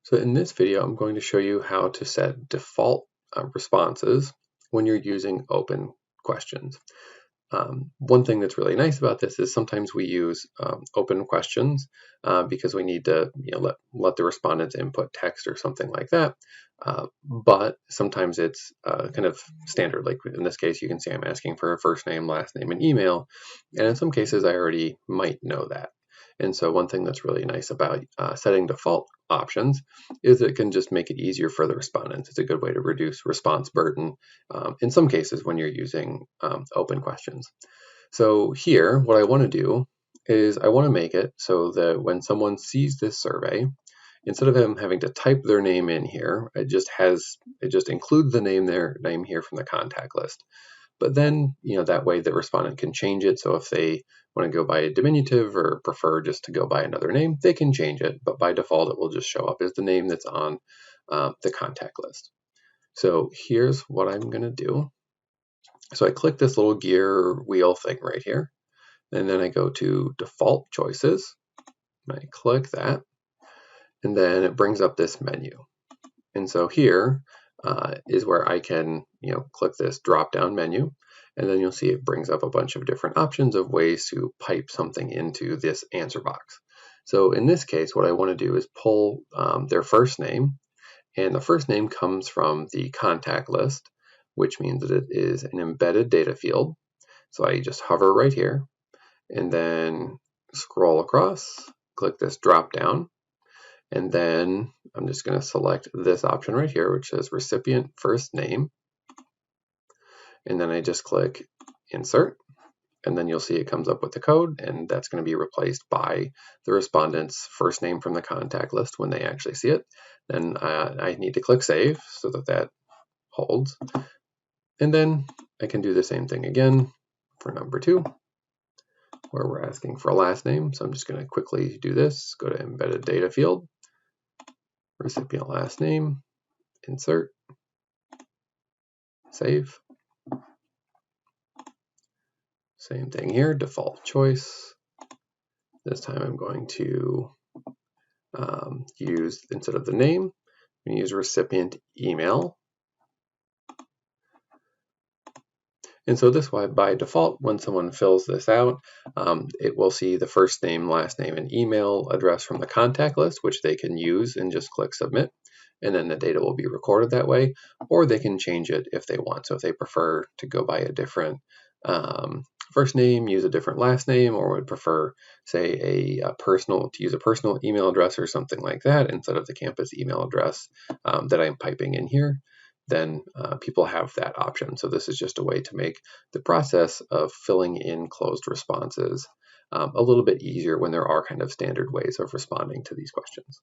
So in this video, I'm going to show you how to set default responses when you're using open questions. One thing that's really nice about this is sometimes we use open questions because we need to let the respondents input text or something like that. But sometimes it's kind of standard. Like in this case, you can see I'm asking for a first name, last name, and email. And in some cases, I already might know that. And so one thing that's really nice about setting default options is it can just make it easier for the respondents. It's a good way to reduce response burden in some cases when you're using open questions. So here, what I want to do is I want to make it so that when someone sees this survey, instead of them having to type their name in here, it just includes their name here from the contact list. But then, that way the respondent can change it. So if they want to go by a diminutive or prefer just to go by another name, they can change it. But by default, it will just show up as the name that's on the contact list. So here's what I'm going to do. So I click this little gear wheel thing right here. And then I go to default choices. And I click that. And then it brings up this menu. And so here is where I can, click this drop-down menu, and then you'll see it brings up a bunch of different options of ways to pipe something into this answer box. So in this case, what I want to do is pull their first name, and the first name comes from the contact list, which means that it is an embedded data field. So I just hover right here, and then scroll across, click this drop-down. And then I'm just going to select this option right here, which says recipient first name. And then I just click insert. And then you'll see it comes up with the code, and that's going to be replaced by the respondent's first name from the contact list when they actually see it. Then I need to click save so that holds. And then I can do the same thing again for number 2, where we're asking for a last name. So I'm just going to quickly do this. Go to embedded data field. Recipient last name, insert, save. Same thing here, default choice. This time I'm going to use, instead of the name, I'm going to use recipient email. And so this way, by default, when someone fills this out, it will see the first name, last name, and email address from the contact list, which they can use and just click submit. And then the data will be recorded that way, or they can change it if they want. So if they prefer to go by a different first name, use a different last name, or would prefer, say, to use a personal email address or something like that instead of the campus email address that I'm piping in here, then people have that option. So this is just a way to make the process of filling in closed responses a little bit easier when there are kind of standard ways of responding to these questions.